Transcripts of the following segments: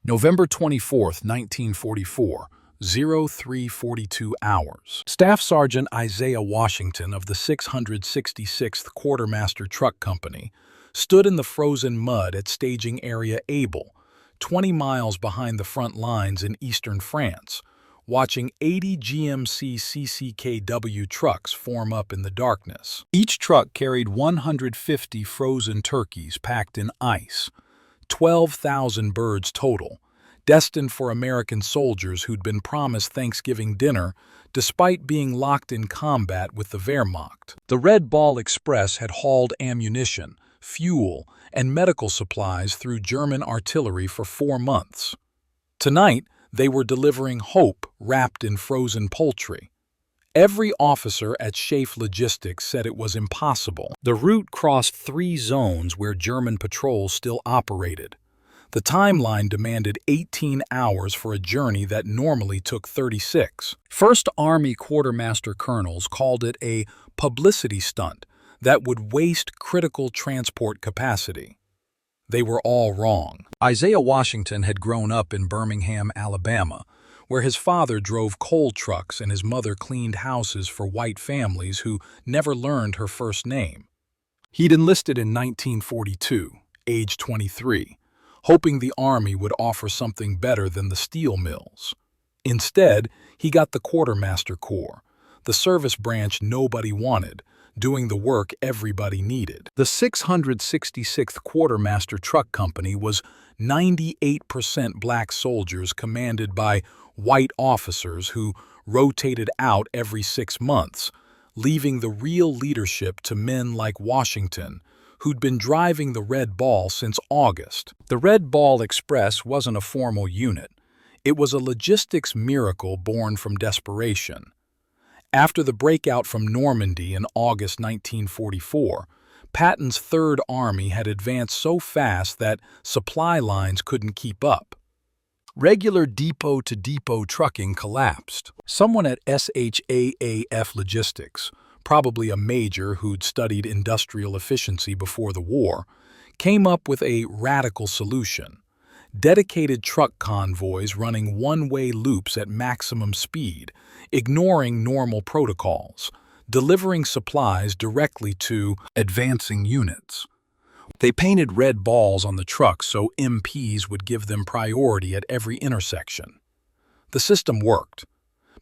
November 24th, 1944, 0342 hours. Staff Sergeant Isaiah Washington of the 666th Quartermaster Truck Company stood in the frozen mud at staging area Able, 20 miles behind the front lines in eastern France, watching 80 GMC CCKW trucks form up in the darkness. Each truck carried 150 frozen turkeys packed in ice, 12,000 birds total, destined for American soldiers who'd been promised Thanksgiving dinner despite being locked in combat with the Wehrmacht. The Red Ball Express had hauled ammunition, fuel, and medical supplies through German artillery for 4 months. Tonight, they were delivering hope wrapped in frozen poultry. Every officer at SHAEF Logistics said it was impossible. The route crossed 3 zones where German patrols still operated. The timeline demanded 18 hours for a journey that normally took 36. First Army quartermaster colonels called it a publicity stunt that would waste critical transport capacity. They were all wrong. Isaiah Washington had grown up in Birmingham, Alabama, where his father drove coal trucks and his mother cleaned houses for white families who never learned her first name. He'd enlisted in 1942, age 23, hoping the Army would offer something better than the steel mills. Instead, he got the Quartermaster Corps, the service branch nobody wanted, doing the work everybody needed. The 666th Quartermaster Truck Company was 98% black soldiers commanded by white officers who rotated out every 6 months, leaving the real leadership to men like Washington, who'd been driving the Red Ball since August. The Red Ball Express wasn't a formal unit. It was a logistics miracle born from desperation. After the breakout from Normandy in August 1944, Patton's Third Army had advanced so fast that supply lines couldn't keep up. Regular depot-to-depot trucking collapsed. Someone at SHAEF Logistics, probably a major who'd studied industrial efficiency before the war, came up with a radical solution: dedicated truck convoys running one-way loops at maximum speed, ignoring normal protocols, delivering supplies directly to advancing units. They painted red balls on the trucks so MPs would give them priority at every intersection. The system worked.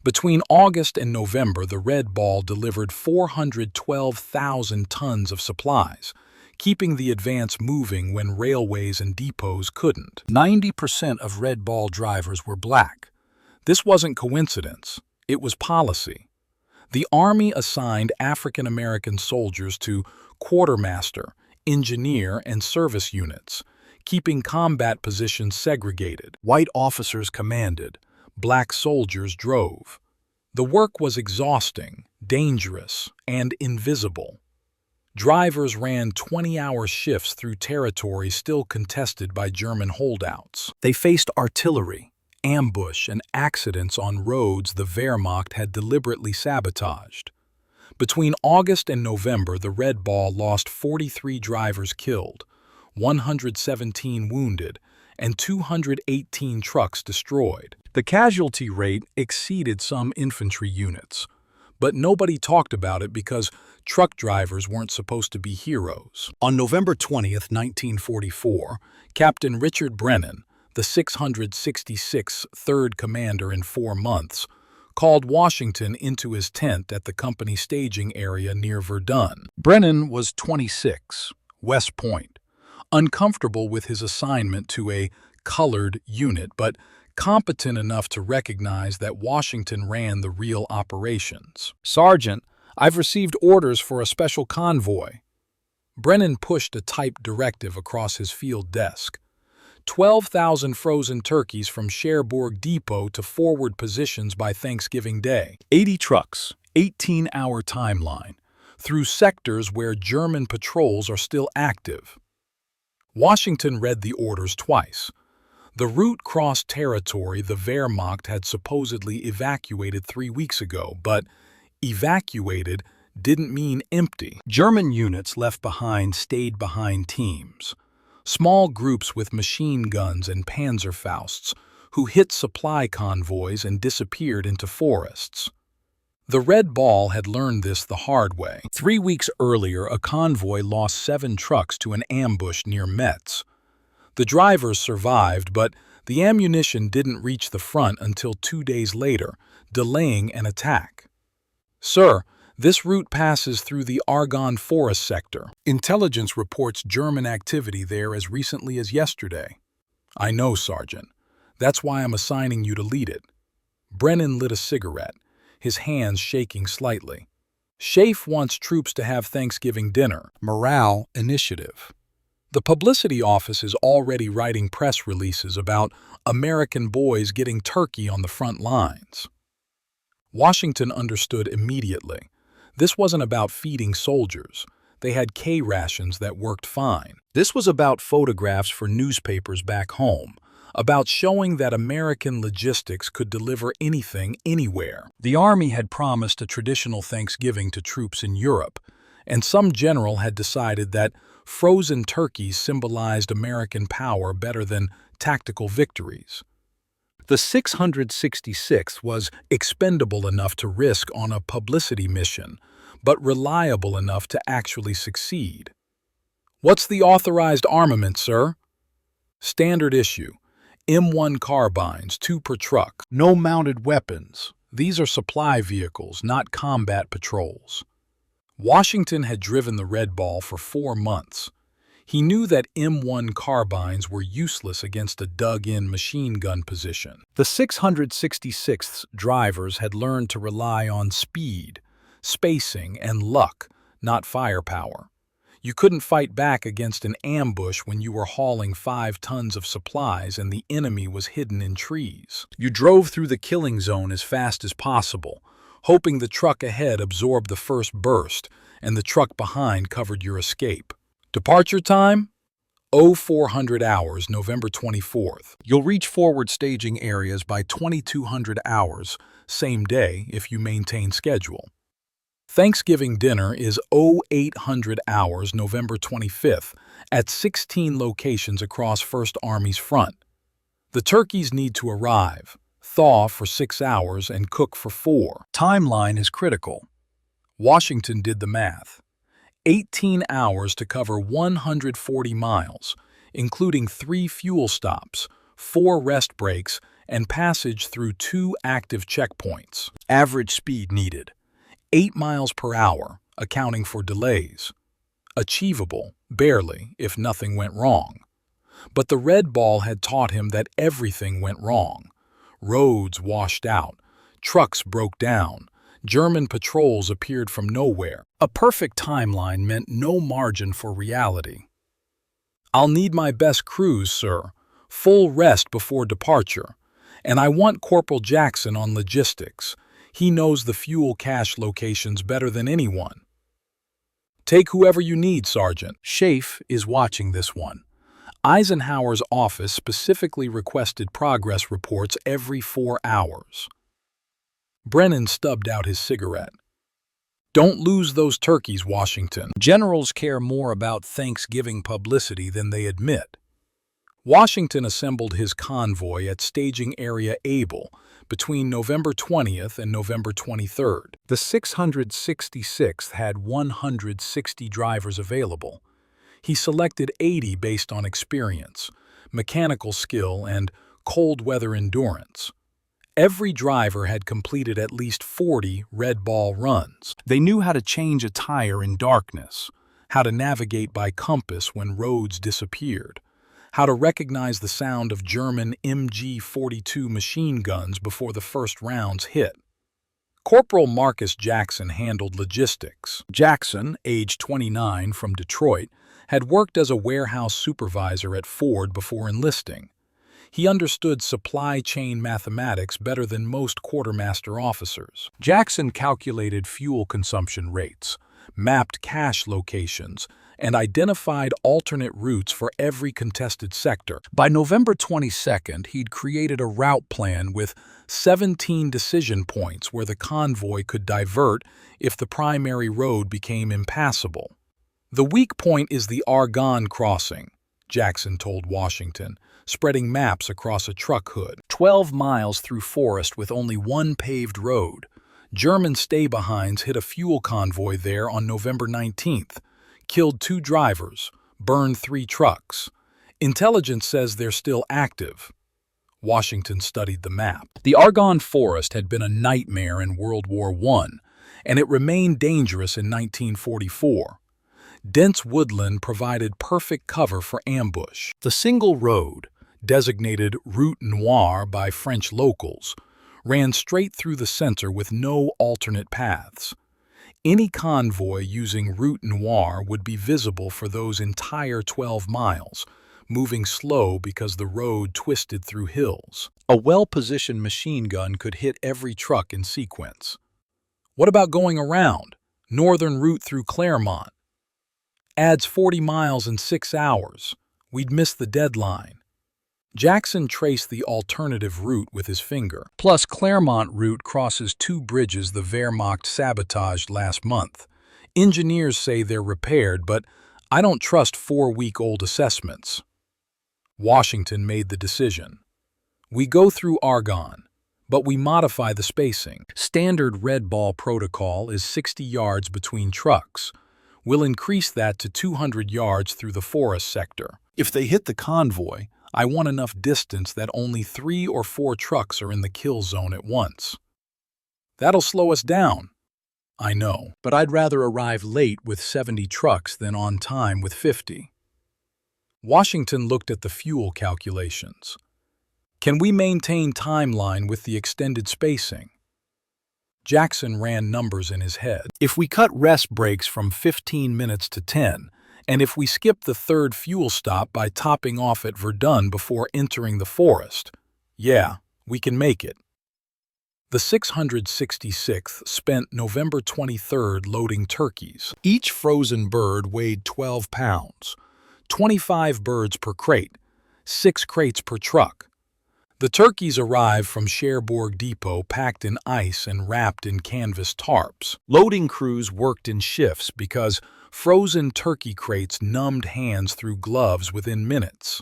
Between August and November, the Red Ball delivered 412,000 tons of supplies, keeping the advance moving when railways and depots couldn't. 90% of Red Ball drivers were black. This wasn't coincidence. It was policy. The Army assigned African American soldiers to quartermaster, engineer, and service units, keeping combat positions segregated. White officers commanded. Black soldiers drove. The work was exhausting, dangerous, and invisible. Drivers ran 20-hour shifts through territory still contested by German holdouts. They faced artillery, ambush, and accidents on roads the Wehrmacht had deliberately sabotaged. Between August and November, the Red Ball lost 43 drivers killed, 117 wounded, and 218 trucks destroyed. The casualty rate exceeded some infantry units, but nobody talked about it because truck drivers weren't supposed to be heroes. On November 20th, 1944, Captain Richard Brennan, the 666th third commander in 4 months, called Washington into his tent at the company staging area near Verdun. Brennan was 26, West Point, uncomfortable with his assignment to a colored unit, but competent enough to recognize that Washington ran the real operations. "Sergeant, I've received orders for a special convoy." Brennan pushed a typed directive across his field desk. 12,000 frozen turkeys from Cherbourg Depot to forward positions by Thanksgiving Day. 80 trucks, 18-hour timeline, through sectors where German patrols are still active. Washington read the orders twice. The route crossed territory the Wehrmacht had supposedly evacuated 3 weeks ago, but evacuated didn't mean empty. German units left behind stayed behind teams. small groups with machine guns and Panzerfausts who hit supply convoys and disappeared into forests. The Red Ball had learned this the hard way. 3 weeks earlier, a convoy lost 7 trucks to an ambush near Metz. The drivers survived, but the ammunition didn't reach the front until 2 days later, delaying an attack. "Sir, this route passes through the Argonne Forest sector. Intelligence reports German activity there as recently as yesterday." "I know, Sergeant. That's why I'm assigning you to lead it." Brennan lit a cigarette, his hands shaking slightly. "SHAEF wants troops to have Thanksgiving dinner. Morale initiative. The publicity office is already writing press releases about American boys getting turkey on the front lines." Washington understood immediately. This wasn't about feeding soldiers. They had K rations that worked fine. This was about photographs for newspapers back home, about showing that American logistics could deliver anything, anywhere. The Army had promised a traditional Thanksgiving to troops in Europe, and some general had decided that frozen turkeys symbolized American power better than tactical victories. The 666th was expendable enough to risk on a publicity mission, but reliable enough to actually succeed. "What's the authorized armament, sir?" "Standard issue. M1 carbines, 2 per truck. No mounted weapons. These are supply vehicles, not combat patrols." Washington had driven the Red Ball for 4 months. He knew that M1 carbines were useless against a dug-in machine gun position. The 666th's drivers had learned to rely on speed, spacing, and luck, not firepower. You couldn't fight back against an ambush when you were hauling 5 tons of supplies and the enemy was hidden in trees. You drove through the killing zone as fast as possible, hoping the truck ahead absorbed the first burst and the truck behind covered your escape. Departure time? 0400 hours, November 24th. You'll reach forward staging areas by 2200 hours, same day if you maintain schedule. Thanksgiving dinner is 0800 hours, November 25th, at 16 locations across First Army's front. The turkeys need to arrive, thaw for 6 hours, and cook for 4. Timeline is critical. Washington did the math. 18 hours to cover 140 miles, including 3 fuel stops, 4 rest breaks, and passage through 2 active checkpoints. Average speed needed: 8 miles per hour, accounting for delays. Achievable, barely, if nothing went wrong. But the Red Ball had taught him that everything went wrong. Roads washed out, trucks broke down, German patrols appeared from nowhere. A perfect timeline meant no margin for reality. "I'll need my best crews, sir. Full rest before departure. And I want Corporal Jackson on logistics. He knows the fuel cache locations better than anyone." "Take whoever you need, Sergeant. SHAEF is watching this one." Eisenhower's office specifically requested progress reports every 4 hours. Brennan stubbed out his cigarette. "Don't lose those turkeys, Washington. Generals care more about Thanksgiving publicity than they admit." Washington assembled his convoy at staging area Able between November 20th and November 23rd. The 666th had 160 drivers available. He selected 80 based on experience, mechanical skill, and cold weather endurance. Every driver had completed at least 40 Red Ball runs. They knew how to change a tire in darkness, how to navigate by compass when roads disappeared, how to recognize the sound of German MG-42 machine guns before the first rounds hit. Corporal Marcus Jackson handled logistics. Jackson, age 29, from Detroit, had worked as a warehouse supervisor at Ford before enlisting. He understood supply chain mathematics better than most quartermaster officers. Jackson calculated fuel consumption rates, mapped cache locations, and identified alternate routes for every contested sector. By November 22nd, he'd created a route plan with 17 decision points where the convoy could divert if the primary road became impassable. The weak point is the Argonne crossing. Jackson told Washington, spreading maps across a truck hood. 12 miles through forest with only one paved road. German stay-behinds hit a fuel convoy there on November 19th, killed 2 drivers, burned 3 trucks. Intelligence says they're still active. Washington studied the map. The Argonne Forest had been a nightmare in World War I, and it remained dangerous in 1944. Dense woodland provided perfect cover for ambush. The single road, designated Route Noire by French locals, ran straight through the center with no alternate paths. Any convoy using Route Noire would be visible for those entire 12 miles, moving slow because the road twisted through hills. A well-positioned machine gun could hit every truck in sequence. What about going around? Northern route through Claremont. Adds 40 miles in 6 hours. We'd miss the deadline. Jackson traced the alternative route with his finger. Plus, Claremont route crosses 2 bridges the Wehrmacht sabotaged last month. Engineers say they're repaired, but I don't trust 4-week-old assessments. Washington made the decision. We go through Argonne, but we modify the spacing. Standard red ball protocol is 60 yards between trucks. We'll increase that to 200 yards through the forest sector. If they hit the convoy, I want enough distance that only 3 or 4 trucks are in the kill zone at once. That'll slow us down. I know, but I'd rather arrive late with 70 trucks than on time with 50. Washington looked at the fuel calculations. Can we maintain timeline with the extended spacing? Jackson ran numbers in his head. If we cut rest breaks from 15 minutes to 10, and if we skip the 3rd fuel stop by topping off at Verdun before entering the forest, yeah, we can make it. The 666th spent November 23rd loading turkeys. Each frozen bird weighed 12 pounds, 25 birds per crate, 6 crates per truck. The turkeys arrived from Cherbourg Depot packed in ice and wrapped in canvas tarps. Loading crews worked in shifts because frozen turkey crates numbed hands through gloves within minutes.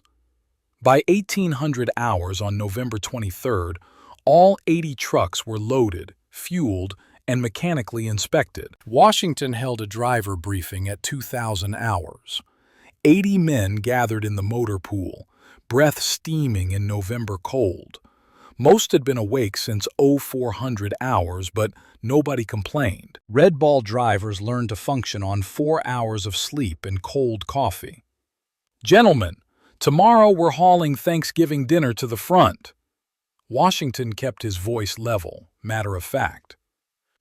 By 1800 hours on November 23rd, all 80 trucks were loaded, fueled, and mechanically inspected. Washington held a driver briefing at 2000 hours. 80 men gathered in the motor pool, breath steaming in November cold. Most had been awake since 0400 hours, but nobody complained. Red ball drivers learned to function on 4 hours of sleep and cold coffee. Gentlemen, tomorrow we're hauling Thanksgiving dinner to the front. Washington kept his voice level, matter of fact.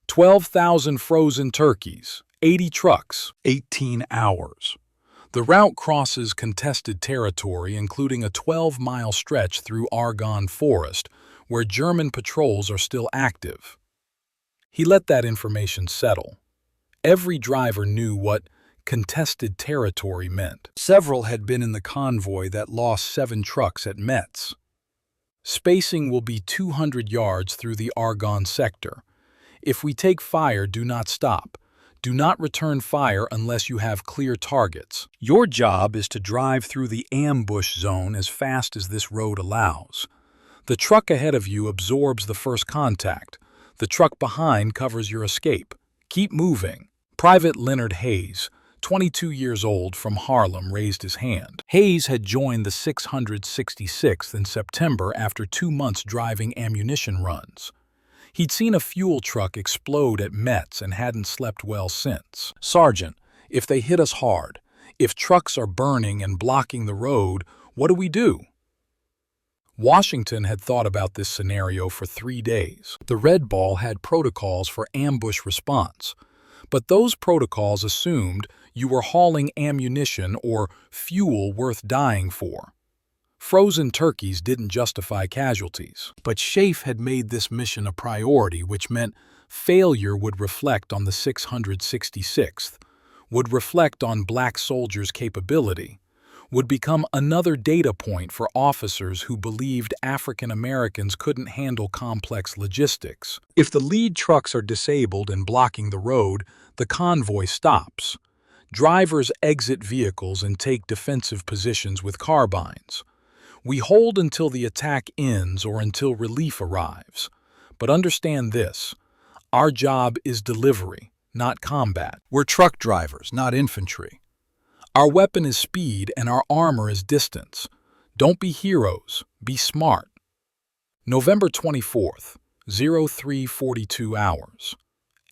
12,000 frozen turkeys, 80 trucks, 18 hours. The route crosses contested territory, including a 12-mile stretch through Argonne Forest, where German patrols are still active. He let that information settle. Every driver knew what contested territory meant. Several had been in the convoy that lost 7 trucks at Metz. Spacing will be 200 yards through the Argonne sector. If we take fire, do not stop. Do not return fire unless you have clear targets. Your job is to drive through the ambush zone as fast as this road allows. The truck ahead of you absorbs the first contact. The truck behind covers your escape. Keep moving. Private Leonard Hayes, 22 years old, from Harlem, raised his hand. Hayes had joined the 666th in September after 2 months driving ammunition runs. He'd seen a fuel truck explode at Metz and hadn't slept well since. Sergeant, if they hit us hard, if trucks are burning and blocking the road, what do we do? Washington had thought about this scenario for 3 days. The Red Ball had protocols for ambush response, but those protocols assumed you were hauling ammunition or fuel worth dying for. Frozen turkeys didn't justify casualties, but SHAEF had made this mission a priority, which meant failure would reflect on the 666th, would reflect on black soldiers' capability, would become another data point for officers who believed African Americans couldn't handle complex logistics. If the lead trucks are disabled and blocking the road, the convoy stops. Drivers exit vehicles and take defensive positions with carbines. We hold until the attack ends or until relief arrives. But understand this, our job is delivery, not combat. We're truck drivers, not infantry. Our weapon is speed and our armor is distance. Don't be heroes, be smart. November 24th, 03:42 hours.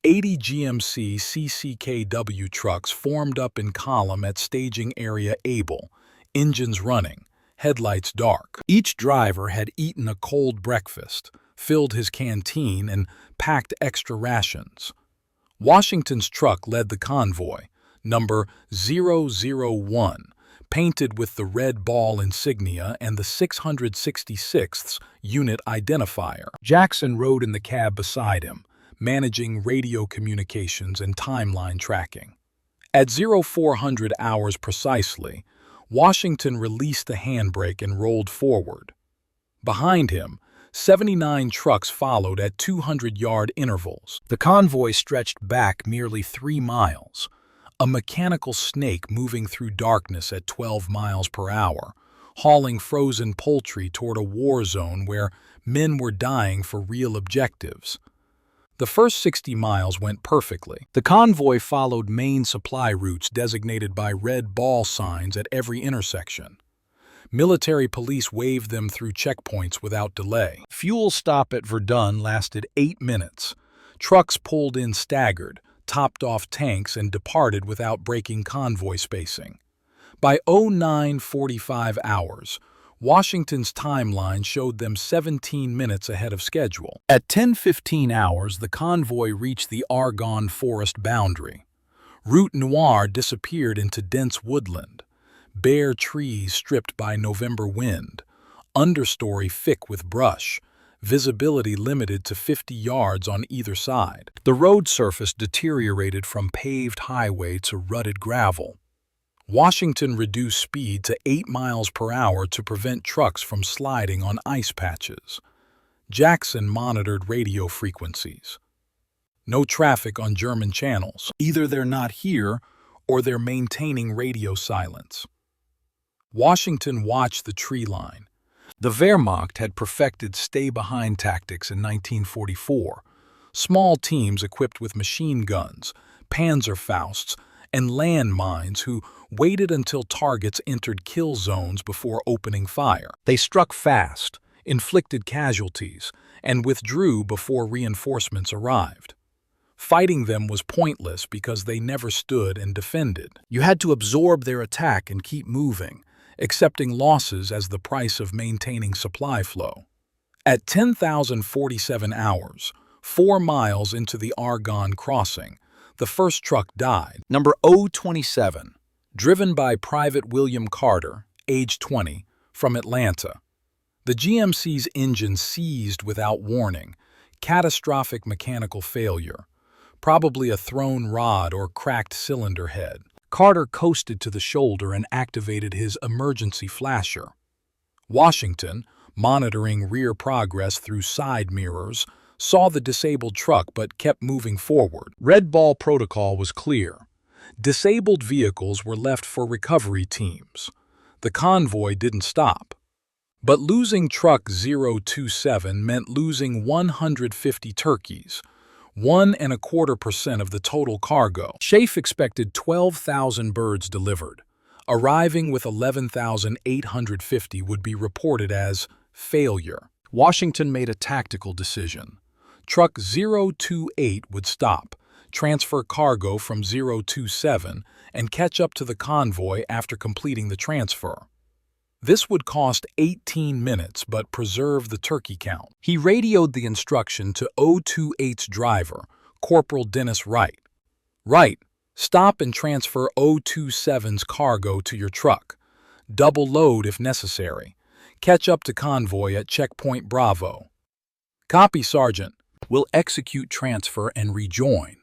80 GMC CCKW trucks formed up in column at staging area Able, engines running, headlights dark. Each driver had eaten a cold breakfast, filled his canteen, and packed extra rations. Washington's truck led the convoy, number 001, painted with the red ball insignia and the 666th unit identifier. Jackson rode in the cab beside him, managing radio communications and timeline tracking. At 0400 hours precisely, Washington released the handbrake and rolled forward. Behind him, 79 trucks followed at 200-yard intervals. The convoy stretched back nearly 3 miles, a mechanical snake moving through darkness at 12 miles per hour, hauling frozen poultry toward a war zone where men were dying for real objectives. The first 60 miles went perfectly. The convoy followed main supply routes designated by red ball signs at every intersection. Military police waved them through checkpoints without delay. Fuel stop at Verdun lasted 8 minutes. Trucks pulled in staggered, topped off tanks, and departed without breaking convoy spacing. By 09:45 hours, Washington's timeline showed them 17 minutes ahead of schedule. At 10:15 hours, the convoy reached the Argonne forest boundary. Route Noire disappeared into dense woodland, bare trees stripped by November wind, understory thick with brush, visibility limited to 50 yards on either side. The road surface deteriorated from paved highway to rutted gravel. Washington reduced speed to 8 miles per hour to prevent trucks from sliding on ice patches. Jackson monitored radio frequencies. No traffic on German channels. Either they're not here or they're maintaining radio silence. Washington watched the tree line. The Wehrmacht had perfected stay-behind tactics in 1944. Small teams equipped with machine guns, Panzerfausts, and landmines who waited until targets entered kill zones before opening fire. They struck fast, inflicted casualties, and withdrew before reinforcements arrived. Fighting them was pointless because they never stood and defended. You had to absorb their attack and keep moving, accepting losses as the price of maintaining supply flow. At 10,047 hours, 4 miles into the Argonne crossing, the first truck died. Number 027, driven by Private William Carter, age 20, from Atlanta. The GMC's engine seized without warning, catastrophic mechanical failure, probably a thrown rod or cracked cylinder head. Carter coasted to the shoulder and activated his emergency flasher. Washington, monitoring rear progress through side mirrors, saw the disabled truck but kept moving forward. Red ball protocol was clear. Disabled vehicles were left for recovery teams. The convoy didn't stop. But losing truck 027 meant losing 150 turkeys, 1.25% of the total cargo. SHAEF expected 12,000 birds delivered. Arriving with 11,850 would be reported as failure. Washington made a tactical decision. Truck 028 would stop, transfer cargo from 027, and catch up to the convoy after completing the transfer. This would cost 18 minutes but preserve the turkey count. He radioed the instruction to 028's driver, Corporal Dennis Wright. Wright, stop and transfer 027's cargo to your truck. Double load if necessary. Catch up to convoy at checkpoint Bravo. Copy, Sergeant. Will execute transfer and rejoin.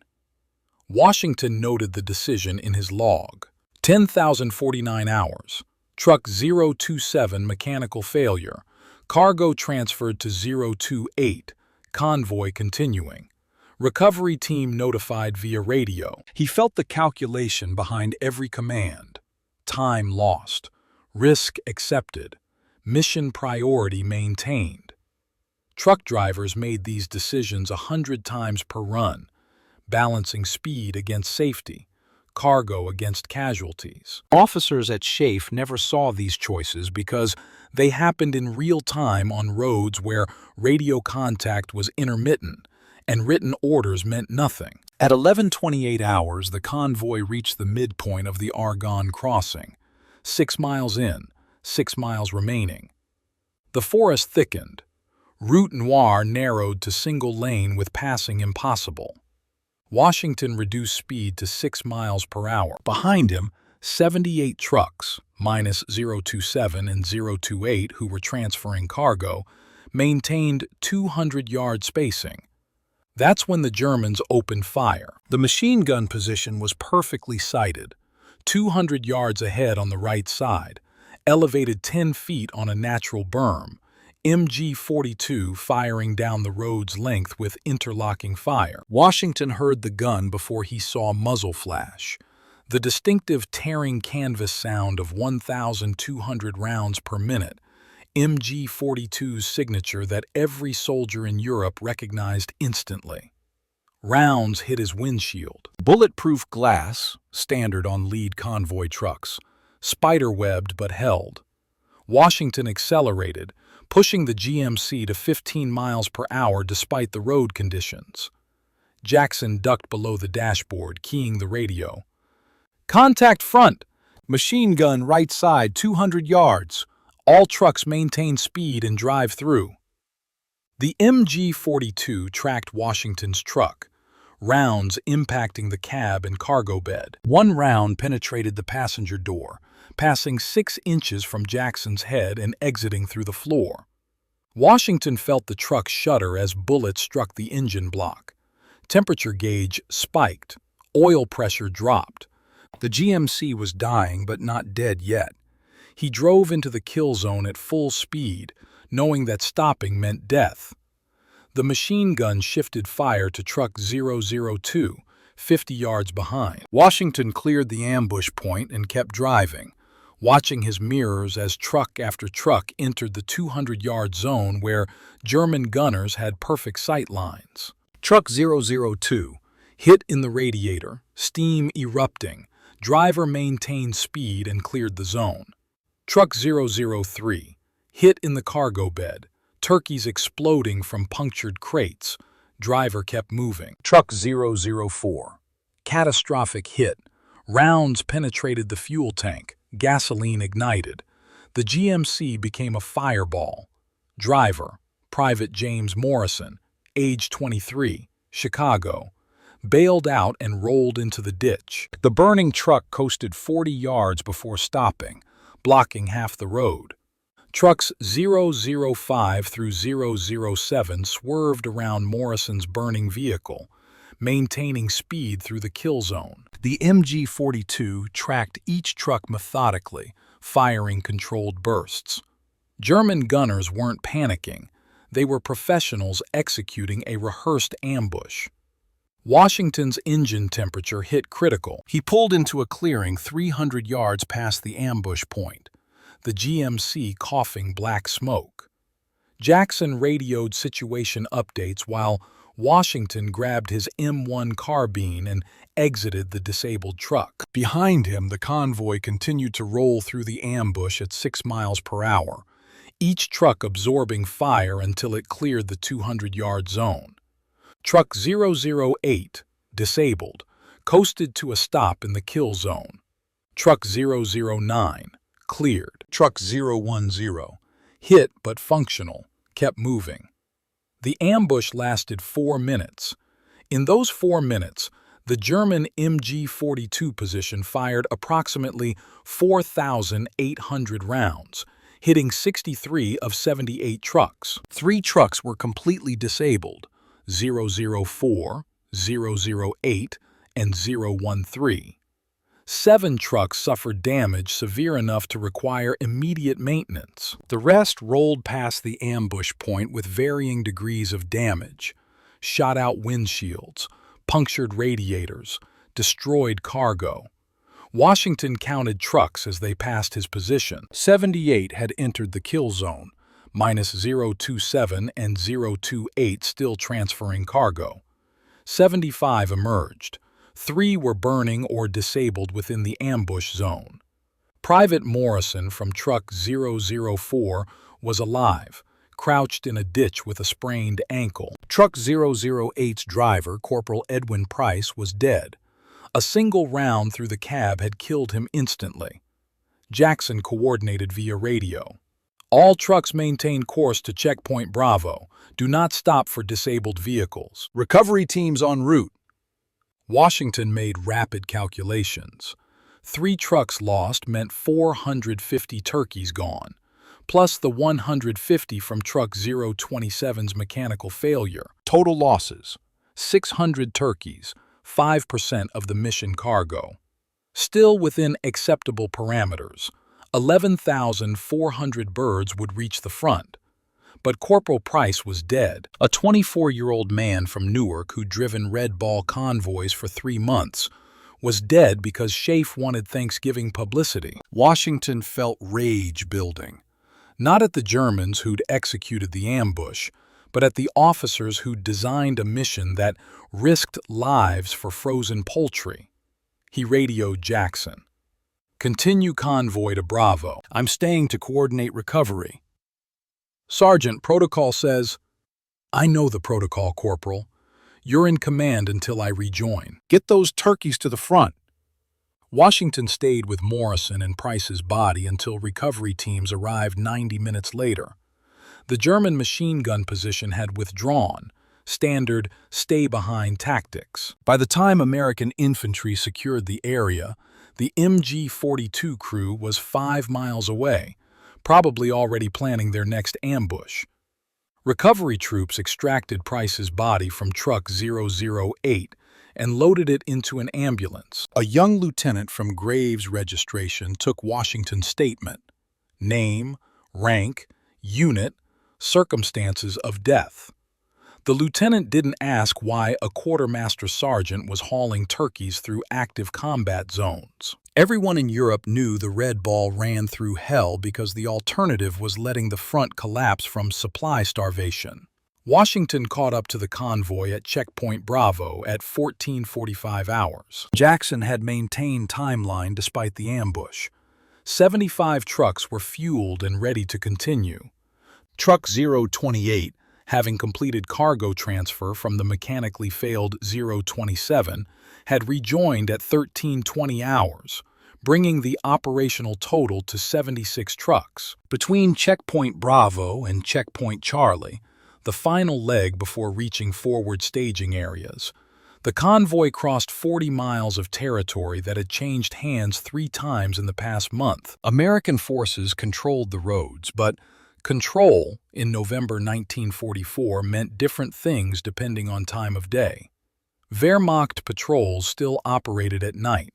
Washington noted the decision in his log. 10,049 hours. Truck 027 mechanical failure. Cargo transferred to 028. Convoy continuing. Recovery team notified via radio. He felt the calculation behind every command. Time lost. Risk accepted. Mission priority maintained. Truck drivers made these decisions 100 times per run, balancing speed against safety, cargo against casualties. Officers at SHAEF never saw these choices because they happened in real time on roads where radio contact was intermittent and written orders meant nothing. At 11:28 hours, the convoy reached the midpoint of the Argonne crossing, 6 miles in, 6 miles remaining. The forest thickened. Route Noire narrowed to single lane with passing impossible. Washington reduced speed to 6 miles per hour. Behind him, 78 trucks, minus 027 and 028 who were transferring cargo, maintained 200-yard spacing. That's when the Germans opened fire. The machine gun position was perfectly sighted, 200 yards ahead on the right side, elevated 10 feet on a natural berm, MG-42 firing down the road's length with interlocking fire. Washington heard the gun before he saw muzzle flash. The distinctive tearing canvas sound of 1,200 rounds per minute, MG-42's signature that every soldier in Europe recognized instantly. Rounds hit his windshield. Bulletproof glass, standard on lead convoy trucks, spider-webbed but held. Washington accelerated, pushing the GMC to 15 miles per hour despite the road conditions. Jackson ducked below the dashboard, keying the radio. "Contact front! Machine gun right side, 200 yards. All trucks maintain speed and drive through." The MG-42 tracked Washington's truck, rounds impacting the cab and cargo bed. One round penetrated the passenger door, passing 6 inches from Jackson's head and exiting through the floor. Washington felt the truck shudder as bullets struck the engine block. Temperature gauge spiked. Oil pressure dropped. The GMC was dying but not dead yet. He drove into the kill zone at full speed, knowing that stopping meant death. The machine gun shifted fire to truck 002, 50 yards behind. Washington cleared the ambush point and kept driving, watching his mirrors as truck after truck entered the 200-yard zone where German gunners had perfect sight lines. Truck 002 hit in the radiator, steam erupting. Driver maintained speed and cleared the zone. Truck 003 hit in the cargo bed, turkeys exploding from punctured crates. Driver kept moving. Truck 004. Catastrophic hit. Rounds penetrated the fuel tank. Gasoline ignited. The GMC became a fireball. Driver, Private James Morrison, age 23, Chicago, bailed out and rolled into the ditch. The burning truck coasted 40 yards before stopping, blocking half the road. Trucks 005 through 007 swerved around Morrison's burning vehicle, maintaining speed through the kill zone. The MG-42 tracked each truck methodically, firing controlled bursts. German gunners weren't panicking. They were professionals executing a rehearsed ambush. Washington's engine temperature hit critical. He pulled into a clearing 300 yards past the ambush point, the GMC coughing black smoke. Jackson radioed situation updates while Washington grabbed his M1 carbine and exited the disabled truck. Behind him, the convoy continued to roll through the ambush at 6 miles per hour, each truck absorbing fire until it cleared the 200-yard zone. Truck 008, disabled, coasted to a stop in the kill zone. Truck 009, cleared. Truck 010, hit but functional, kept moving. The ambush lasted 4 minutes. In those 4 minutes, the German MG-42 position fired approximately 4,800 rounds, hitting 63 of 78 trucks. 3 trucks were completely disabled, 004, 008, and 013. 7 trucks suffered damage severe enough to require immediate maintenance. The rest rolled past the ambush point with varying degrees of damage. shot out windshields, punctured radiators, destroyed cargo. Washington counted trucks as they passed his position. 78 had entered the kill zone, minus 027 and 028 still transferring cargo. 75 emerged. 3 were burning or disabled within the ambush zone. Private Morrison from Truck 004 was alive, crouched in a ditch with a sprained ankle. Truck 008's driver, Corporal Edwin Price, was dead. A single round through the cab had killed him instantly. Jackson coordinated via radio. All trucks maintain course to Checkpoint Bravo. Do not stop for disabled vehicles. Recovery teams en route. Washington made rapid calculations. 3 trucks lost meant 450 turkeys gone, plus the 150 from Truck 027's mechanical failure. Total losses: 600 turkeys, 5% of the mission cargo. Still within acceptable parameters, 11,400 birds would reach the front. But Corporal Price was dead. A 24-year-old man from Newark who'd driven Red Ball convoys for 3 months was dead because SHAEF wanted Thanksgiving publicity. Washington felt rage building, not at the Germans who'd executed the ambush, but at the officers who'd designed a mission that risked lives for frozen poultry. He radioed Jackson. "Continue convoy to Bravo. I'm staying to coordinate recovery." "Sergeant, protocol says..." "I know the protocol, Corporal. You're in command until I rejoin. Get those turkeys to the front." Washington stayed with Morrison and Price's body until recovery teams arrived 90 minutes later. The German machine gun position had withdrawn, standard stay-behind tactics. By the time American infantry secured the area, the MG-42 crew was 5 miles away, probably already planning their next ambush. Recovery troops extracted Price's body from Truck 008 and loaded it into an ambulance. A young lieutenant from Graves Registration took Washington's statement: name, rank, unit, circumstances of death. The lieutenant didn't ask why a quartermaster sergeant was hauling turkeys through active combat zones. Everyone in Europe knew the Red Ball ran through hell because the alternative was letting the front collapse from supply starvation. Washington caught up to the convoy at Checkpoint Bravo at 14:45 hours. Jackson had maintained timeline despite the ambush. 75 trucks were fueled and ready to continue. Truck 028, having completed cargo transfer from the mechanically failed 027, had rejoined at 13:20 hours, bringing the operational total to 76 trucks. Between Checkpoint Bravo and Checkpoint Charlie, the final leg before reaching forward staging areas, the convoy crossed 40 miles of territory that had changed hands 3 times in the past month. American forces controlled the roads, but control in November 1944 meant different things depending on time of day. Wehrmacht patrols still operated at night.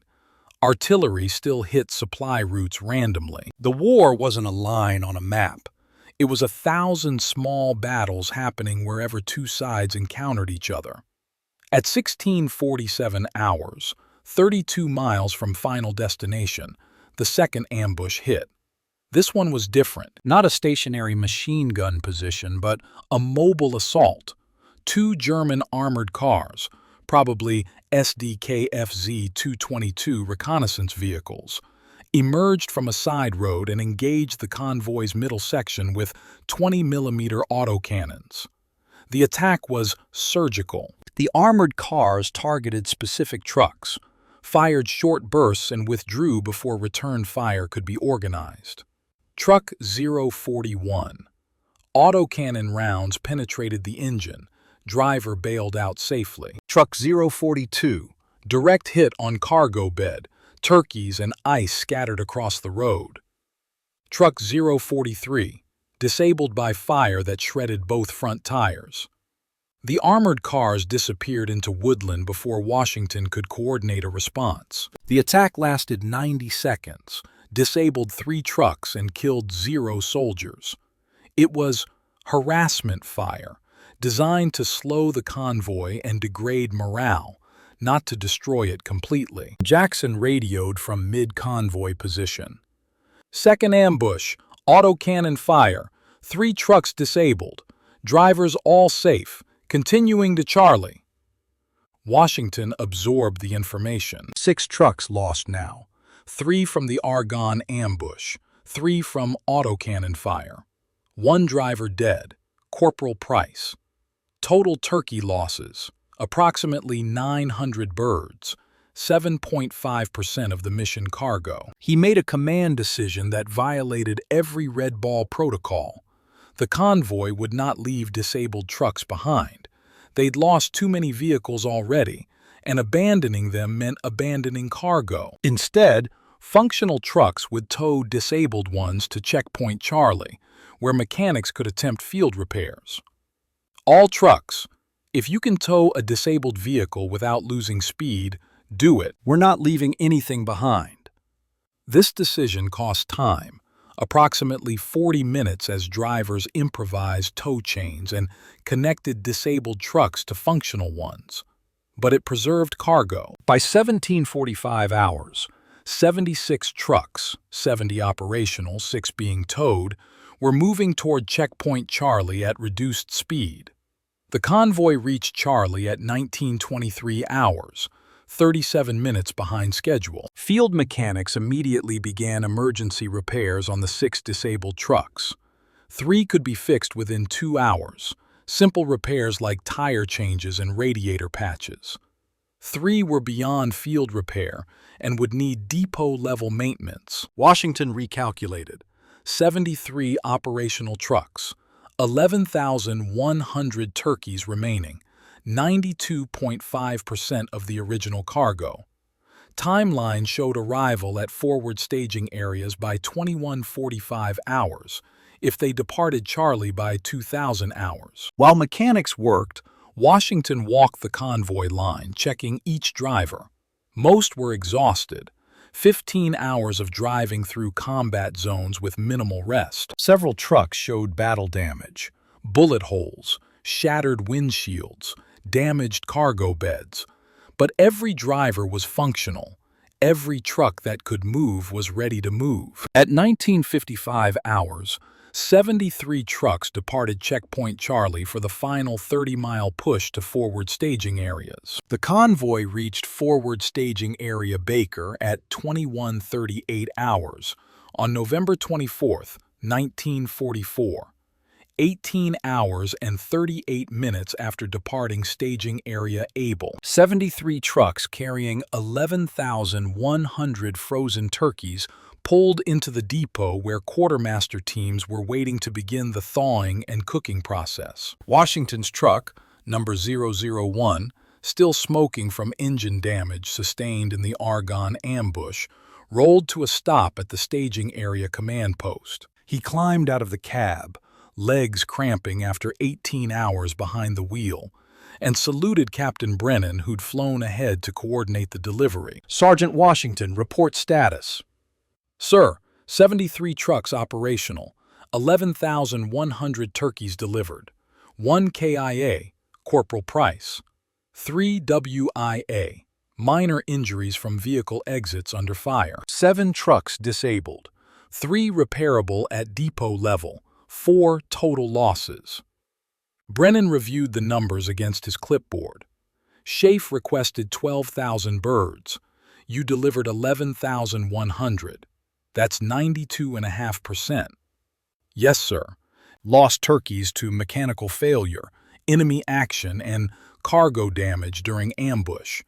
Artillery still hit supply routes randomly. The war wasn't a line on a map. It was 1,000 small battles happening wherever 2 sides encountered each other. At 16:47 hours, 32 miles from final destination, the second ambush hit. This one was different. Not a stationary machine gun position, but a mobile assault. 2 German armored cars, probably SDKFZ-222 reconnaissance vehicles, emerged from a side road and engaged the convoy's middle section with 20mm autocannons. The attack was surgical. The armored cars targeted specific trucks, fired short bursts and withdrew before return fire could be organized. Truck 041. Autocannon rounds penetrated the engine. Driver bailed out safely. Truck 042. Direct hit on cargo bed. Turkeys and ice scattered across the road. Truck 043. Disabled by fire that shredded both front tires. The armored cars disappeared into woodland before Washington could coordinate a response. The attack lasted 90 seconds, disabled 3 trucks and killed 0 soldiers. It was harassment fire, designed to slow the convoy and degrade morale, not to destroy it completely. Jackson radioed from mid-convoy position. "Second ambush, autocannon fire, 3 trucks disabled, drivers all safe, continuing to Charlie." Washington absorbed the information. 6 trucks lost now, 3 from the Argonne ambush, 3 from autocannon fire. 1 driver dead, Corporal Price. Total turkey losses, approximately 900 birds, 7.5% of the mission cargo. He made a command decision that violated every Red Ball protocol. The convoy would not leave disabled trucks behind. They'd lost too many vehicles already, and abandoning them meant abandoning cargo. Instead, functional trucks would tow disabled ones to Checkpoint Charlie, where mechanics could attempt field repairs. All trucks, if you can tow a disabled vehicle without losing speed, do it. We're not leaving anything behind. This decision cost time, approximately 40 minutes as drivers improvised tow chains and connected disabled trucks to functional ones. But it preserved cargo. By 1745 hours, 76 trucks, 70 operational, 6 being towed, were moving toward Checkpoint Charlie at reduced speed. The convoy reached Charlie at 1923 hours, 37 minutes behind schedule. Field mechanics immediately began emergency repairs on the 6 disabled trucks. 3 could be fixed within 2 hours, simple repairs like tire changes and radiator patches. 3 were beyond field repair and would need depot-level maintenance. Washington recalculated. 73 operational trucks, 11,100 turkeys remaining, 92.5% of the original cargo. Timeline showed arrival at forward staging areas by 2145 hours, if they departed Charlie by 2000 hours. While mechanics worked, Washington walked the convoy line, checking each driver. Most were exhausted. 15 hours of driving through combat zones with minimal rest. Several trucks showed battle damage, bullet holes, shattered windshields, damaged cargo beds. But every driver was functional. Every truck that could move was ready to move. At 1955 hours, 73 trucks departed Checkpoint Charlie for the final 30-mile push to forward staging areas. The convoy reached forward staging area Baker at 2138 hours on November 24, 1944, 18 hours and 38 minutes after departing staging area Able. 73 trucks carrying 11,100 frozen turkeys pulled into the depot where quartermaster teams were waiting to begin the thawing and cooking process. Washington's truck, number 001, still smoking from engine damage sustained in the Argonne ambush, rolled to a stop at the staging area command post. He climbed out of the cab, legs cramping after 18 hours behind the wheel, and saluted Captain Brennan, who'd flown ahead to coordinate the delivery. "Sergeant Washington, report status." "Sir, 73 trucks operational, 11,100 turkeys delivered, 1 KIA, Corporal Price, 3 WIA, minor injuries from vehicle exits under fire, 7 trucks disabled, 3 repairable at depot level, 4 total losses." Brennan reviewed the numbers against his clipboard. SHAEF requested 12,000 birds. You delivered 11,100. That's 92.5%. "Yes, sir. Lost turkeys to mechanical failure, enemy action, and cargo damage during ambush.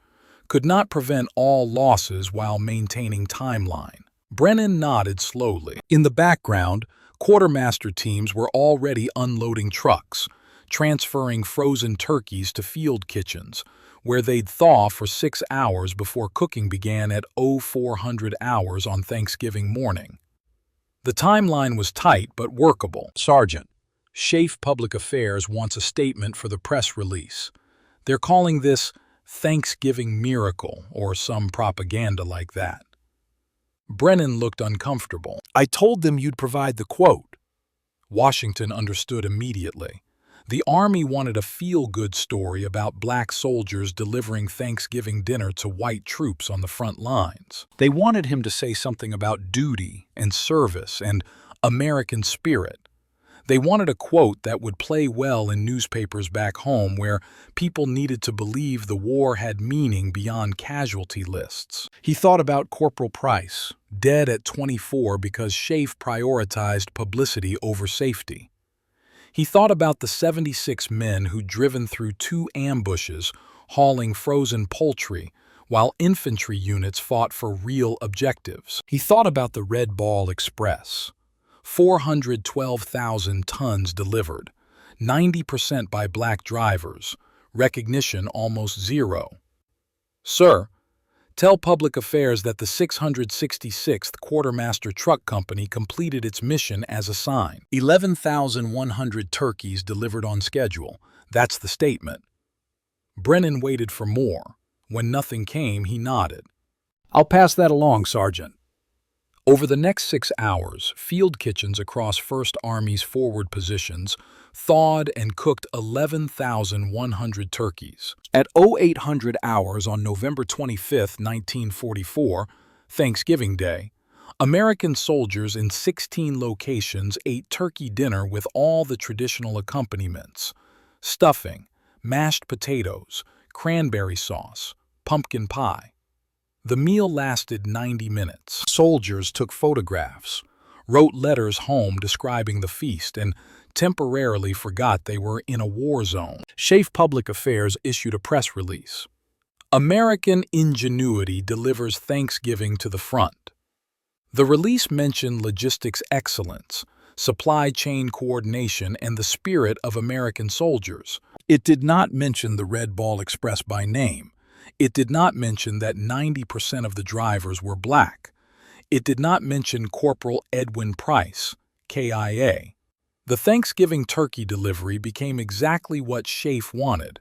Could not prevent all losses while maintaining timeline." Brennan nodded slowly. In the background, quartermaster teams were already unloading trucks, transferring frozen turkeys to field kitchens, where they'd thaw for 6 hours before cooking began at 0400 hours on Thanksgiving morning. The timeline was tight but workable. "Sergeant, SHAEF Public Affairs wants a statement for the press release. They're calling this Thanksgiving Miracle or some propaganda like that." Brennan looked uncomfortable. "I told them you'd provide the quote." Washington understood immediately. The Army wanted a feel-good story about black soldiers delivering Thanksgiving dinner to white troops on the front lines. They wanted him to say something about duty and service and American spirit. They wanted a quote that would play well in newspapers back home where people needed to believe the war had meaning beyond casualty lists. He thought about Corporal Price, dead at 24 because SHAEF prioritized publicity over safety. He thought about the 76 men who'd driven through 2 ambushes hauling frozen poultry while infantry units fought for real objectives. He thought about the Red Ball Express. 412,000 tons delivered, 90% by black drivers, recognition almost zero. Sir, tell Public Affairs that the 666th Quartermaster Truck Company completed its mission as assigned. 11,100 turkeys delivered on schedule. That's the statement. Brennan waited for more. When nothing came, he nodded. I'll pass that along, Sergeant. Over the next 6 hours, field kitchens across 1st Army's forward positions thawed and cooked 11,100 turkeys. At 0800 hours on November 25, 1944, Thanksgiving Day, American soldiers in 16 locations ate turkey dinner with all the traditional accompaniments: stuffing, mashed potatoes, cranberry sauce, pumpkin pie. The meal lasted 90 minutes. Soldiers took photographs, wrote letters home describing the feast, and temporarily forgot they were in a war zone. SHAEF Public Affairs issued a press release. American ingenuity delivers Thanksgiving to the front. The release mentioned logistics excellence, supply chain coordination, and the spirit of American soldiers. It did not mention the Red Ball Express by name. It did not mention that 90% of the drivers were black. It did not mention Corporal Edwin Price, KIA. The Thanksgiving turkey delivery became exactly what SHAEF wanted,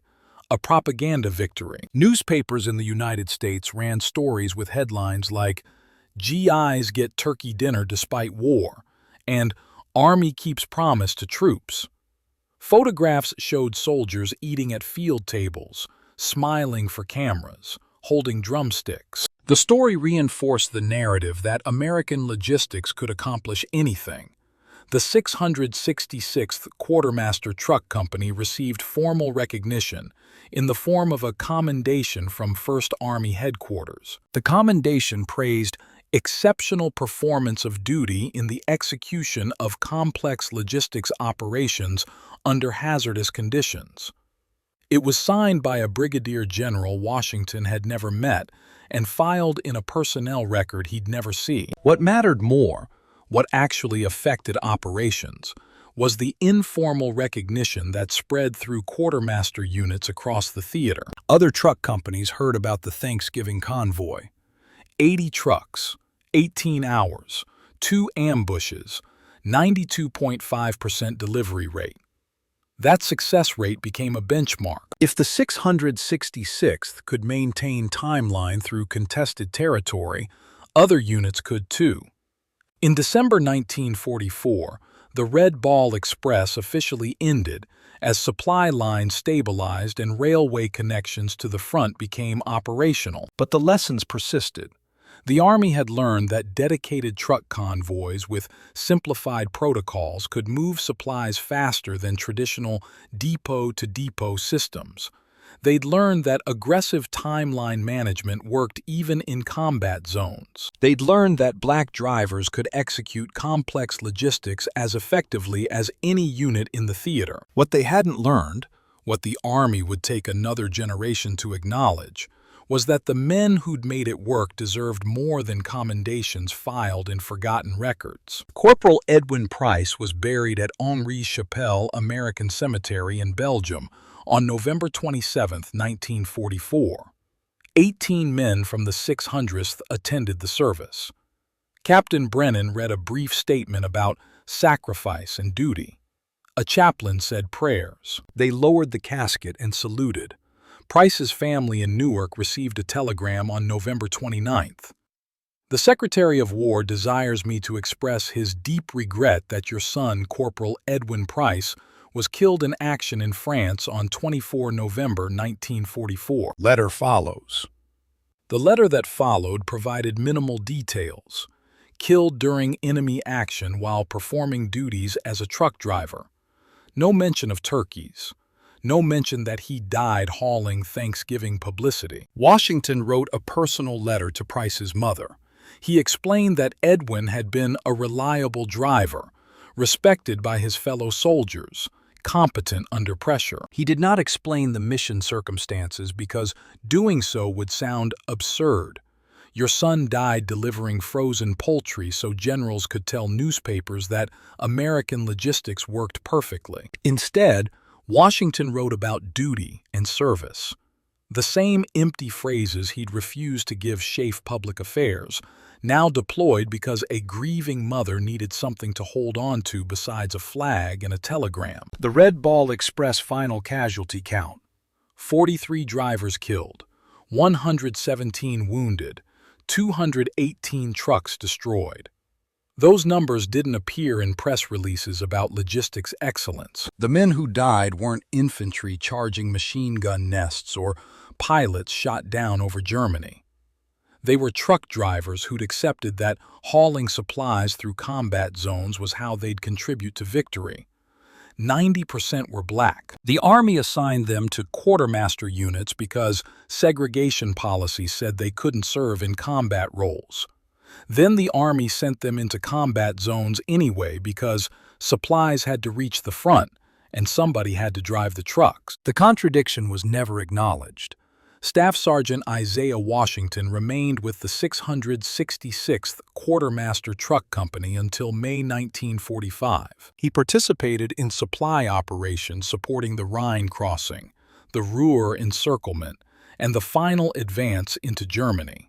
a propaganda victory. Newspapers in the United States ran stories with headlines like, "GIs get turkey dinner despite war," and "Army keeps promise to troops." Photographs showed soldiers eating at field tables, smiling for cameras, holding drumsticks. The story reinforced the narrative that American logistics could accomplish anything. The 666th Quartermaster Truck Company received formal recognition in the form of a commendation from 1st Army Headquarters. The commendation praised exceptional performance of duty in the execution of complex logistics operations under hazardous conditions. It was signed by a brigadier general Washington had never met and filed in a personnel record he'd never see. What mattered more, what actually affected operations, was the informal recognition that spread through quartermaster units across the theater. Other truck companies heard about the Thanksgiving convoy. 80 trucks, 18 hours, 2 ambushes, 92.5% delivery rate. That success rate became a benchmark. If the 666th could maintain timeline through contested territory, other units could too. In December 1944, the Red Ball Express officially ended as supply lines stabilized and railway connections to the front became operational. But the lessons persisted. The Army had learned that dedicated truck convoys with simplified protocols could move supplies faster than traditional depot-to-depot systems. They'd learned that aggressive timeline management worked even in combat zones. They'd learned that black drivers could execute complex logistics as effectively as any unit in the theater. What they hadn't learned, what the Army would take another generation to acknowledge, was that the men who'd made it work deserved more than commendations filed in forgotten records. Corporal Edwin Price was buried at Henri Chapelle American Cemetery in Belgium on November 27, 1944. 18 men from the 600th attended the service. Captain Brennan read a brief statement about sacrifice and duty. A chaplain said prayers. They lowered the casket and saluted. Price's family in Newark received a telegram on November 29th. The Secretary of War desires me to express his deep regret that your son, Corporal Edwin Price, was killed in action in France on 24 November 1944. Letter follows. The letter that followed provided minimal details. Killed during enemy action while performing duties as a truck driver. No mention of turkeys. No mention that he died hauling Thanksgiving publicity. Washington wrote a personal letter to Price's mother. He explained that Edwin had been a reliable driver, respected by his fellow soldiers, competent under pressure. He did not explain the mission circumstances because doing so would sound absurd. Your son died delivering frozen poultry so generals could tell newspapers that American logistics worked perfectly. Instead, Washington wrote about duty and service. The same empty phrases he'd refused to give SHAEF Public Affairs, now deployed because a grieving mother needed something to hold on to besides a flag and a telegram. The Red Ball Express final casualty count: 43 drivers killed, 117 wounded, 218 trucks destroyed. Those numbers didn't appear in press releases about logistics excellence. The men who died weren't infantry charging machine gun nests or pilots shot down over Germany. They were truck drivers who'd accepted that hauling supplies through combat zones was how they'd contribute to victory. 90% were black. The Army assigned them to quartermaster units because segregation policies said they couldn't serve in combat roles. Then the Army sent them into combat zones anyway because supplies had to reach the front and somebody had to drive the trucks. The contradiction was never acknowledged. Staff Sergeant Isaiah Washington remained with the 666th Quartermaster Truck Company until May 1945. He participated in supply operations supporting the Rhine crossing, the Ruhr encirclement, and the final advance into Germany.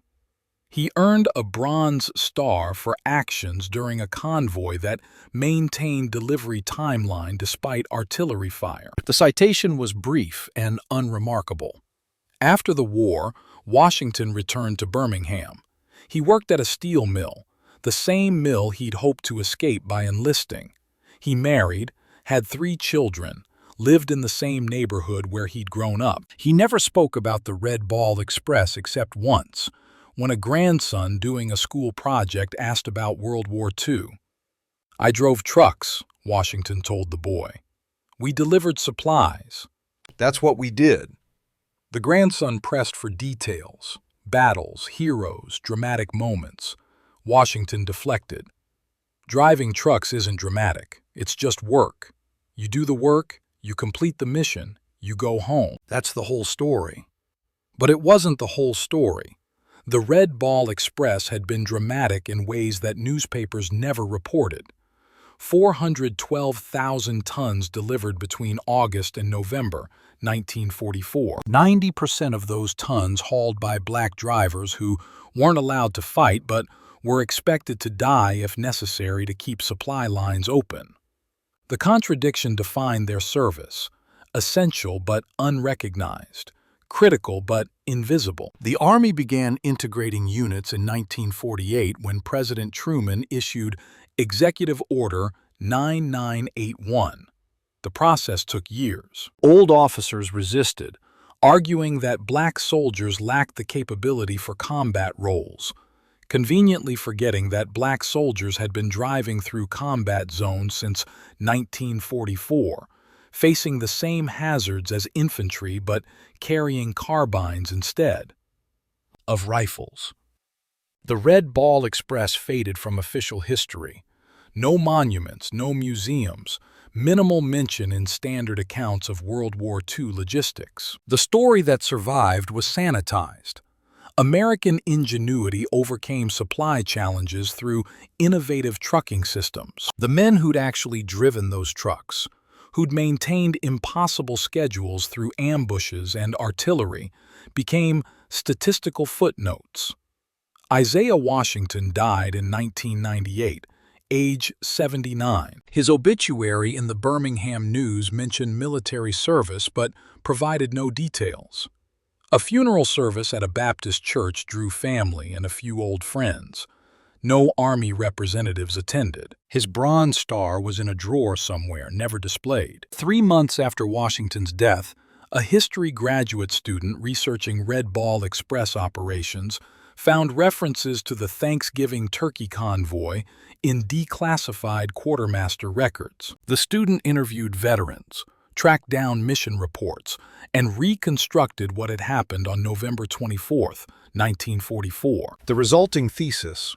He earned a Bronze Star for actions during a convoy that maintained delivery timeline despite artillery fire. The citation was brief and unremarkable. After the war, Washington returned to Birmingham. He worked at a steel mill, the same mill he'd hoped to escape by enlisting. He married, had 3 children, lived in the same neighborhood where he'd grown up. He never spoke about the Red Ball Express except once, when a grandson doing a school project asked about World War II. "I drove trucks," Washington told the boy. "We delivered supplies." That's what we did. The grandson pressed for details, battles, heroes, dramatic moments. Washington deflected. "Driving trucks isn't dramatic. It's just work. You do the work, you complete the mission, you go home. That's the whole story." But it wasn't the whole story. The Red Ball Express had been dramatic in ways that newspapers never reported. 412,000 tons delivered between August and November 1944. 90% of those tons hauled by black drivers who weren't allowed to fight but were expected to die if necessary to keep supply lines open. The contradiction defined their service: essential but unrecognized, critical but invisible. The Army began integrating units in 1948 when President Truman issued Executive Order 9981. The process took years. Old officers resisted, arguing that black soldiers lacked the capability for combat roles, conveniently forgetting that black soldiers had been driving through combat zones since 1944, facing the same hazards as infantry but carrying carbines instead of rifles. The Red Ball Express faded from official history. No monuments, no museums, minimal mention in standard accounts of World War II logistics. The story that survived was sanitized. American ingenuity overcame supply challenges through innovative trucking systems. The men who'd actually driven those trucks, who'd maintained impossible schedules through ambushes and artillery, became statistical footnotes. Isaiah Washington died in 1998, age 79. His obituary in the Birmingham News mentioned military service but provided no details. A funeral service at a Baptist church drew family and a few old friends. No Army representatives attended. His Bronze Star was in a drawer somewhere, never displayed. 3 months after Washington's death, a history graduate student researching Red Ball Express operations found references to the Thanksgiving turkey convoy in declassified quartermaster records. The student interviewed veterans, tracked down mission reports, and reconstructed what had happened on November 24, 1944. The resulting thesis,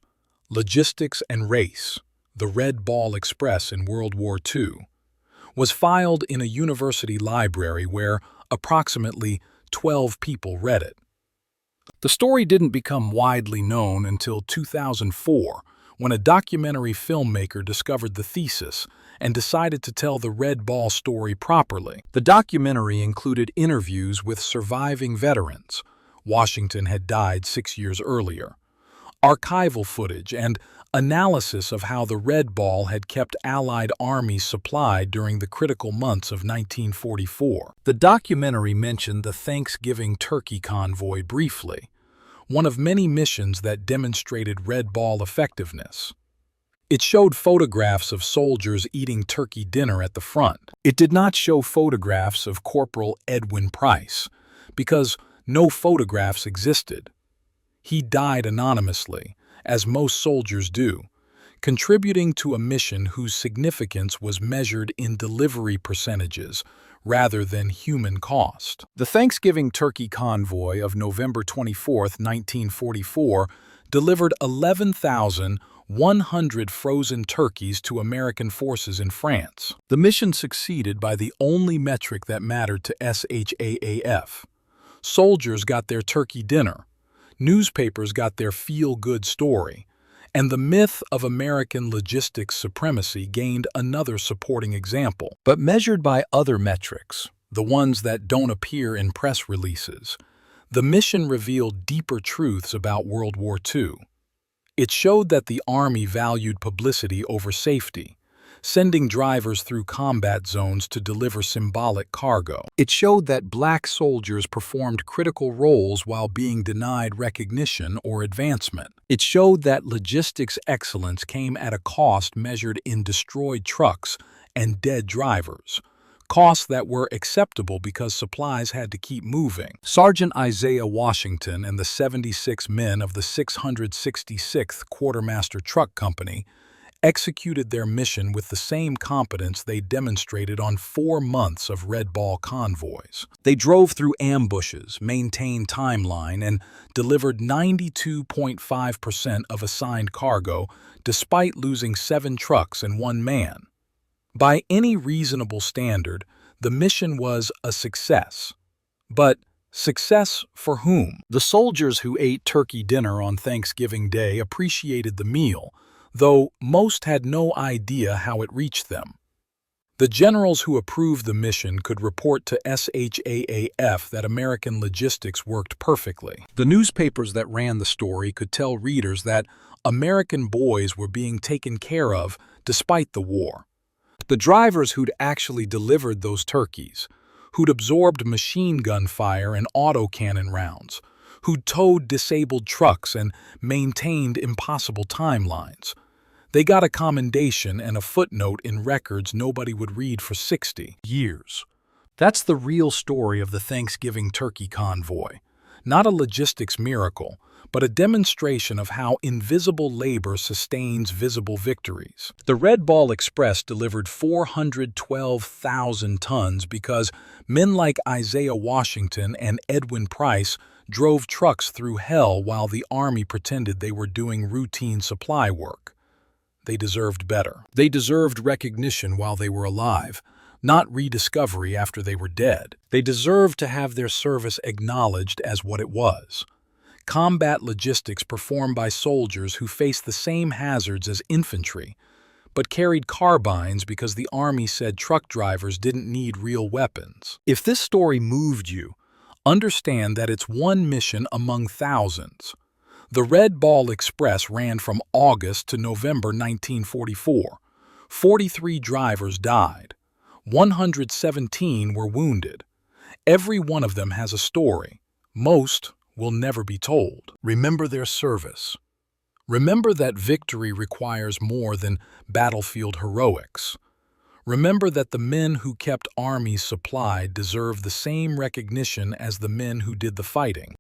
Logistics and Race, the Red Ball Express in World War II, was filed in a university library where approximately 12 people read it. The story didn't become widely known until 2004, when a documentary filmmaker discovered the thesis and decided to tell the Red Ball story properly. The documentary included interviews with surviving veterans. Washington had died 6 years earlier. Archival footage and analysis of how the Red Ball had kept Allied armies supplied during the critical months of 1944. The documentary mentioned the Thanksgiving turkey convoy briefly, one of many missions that demonstrated Red Ball effectiveness. It showed photographs of soldiers eating turkey dinner at the front. It did not show photographs of Corporal Edwin Price, because no photographs existed. He died anonymously, as most soldiers do, contributing to a mission whose significance was measured in delivery percentages rather than human cost. The Thanksgiving turkey convoy of November 24, 1944, delivered 11,100 frozen turkeys to American forces in France. The mission succeeded by the only metric that mattered to SHAEF. Soldiers got their turkey dinner. Newspapers got their feel-good story, and the myth of American logistics supremacy gained another supporting example. But measured by other metrics, the ones that don't appear in press releases, the mission revealed deeper truths about World War II. It showed that the Army valued publicity over safety, sending drivers through combat zones to deliver symbolic cargo. It showed that black soldiers performed critical roles while being denied recognition or advancement. It showed that logistics excellence came at a cost measured in destroyed trucks and dead drivers, costs that were acceptable because supplies had to keep moving. Sergeant Isaiah Washington and the 76 men of the 666th Quartermaster Truck Company executed their mission with the same competence they demonstrated on 4 months of Red Ball convoys. They drove through ambushes, maintained timeline, and delivered 92.5% of assigned cargo despite losing 7 trucks and 1 man. By any reasonable standard, the mission was a success. But success for whom? The soldiers who ate turkey dinner on Thanksgiving Day appreciated the meal, though most had no idea how it reached them. The generals who approved the mission could report to SHAEF that American logistics worked perfectly. The newspapers that ran the story could tell readers that American boys were being taken care of despite the war. The drivers who'd actually delivered those turkeys, who'd absorbed machine gun fire and autocannon rounds, who'd towed disabled trucks and maintained impossible timelines, they got a commendation and a footnote in records nobody would read for 60 years. That's the real story of the Thanksgiving turkey convoy. Not a logistics miracle, but a demonstration of how invisible labor sustains visible victories. The Red Ball Express delivered 412,000 tons because men like Isaiah Washington and Edwin Price drove trucks through hell while the Army pretended they were doing routine supply work. They deserved better. They deserved recognition while they were alive, not rediscovery after they were dead. They deserved to have their service acknowledged as what it was: combat logistics performed by soldiers who faced the same hazards as infantry, but carried carbines because the Army said truck drivers didn't need real weapons. If this story moved you, understand that it's one mission among thousands. The Red Ball Express ran from August to November 1944. 43 drivers died. 117 were wounded. Every one of them has a story. Most will never be told. Remember their service. Remember that victory requires more than battlefield heroics. Remember that the men who kept armies supplied deserve the same recognition as the men who did the fighting.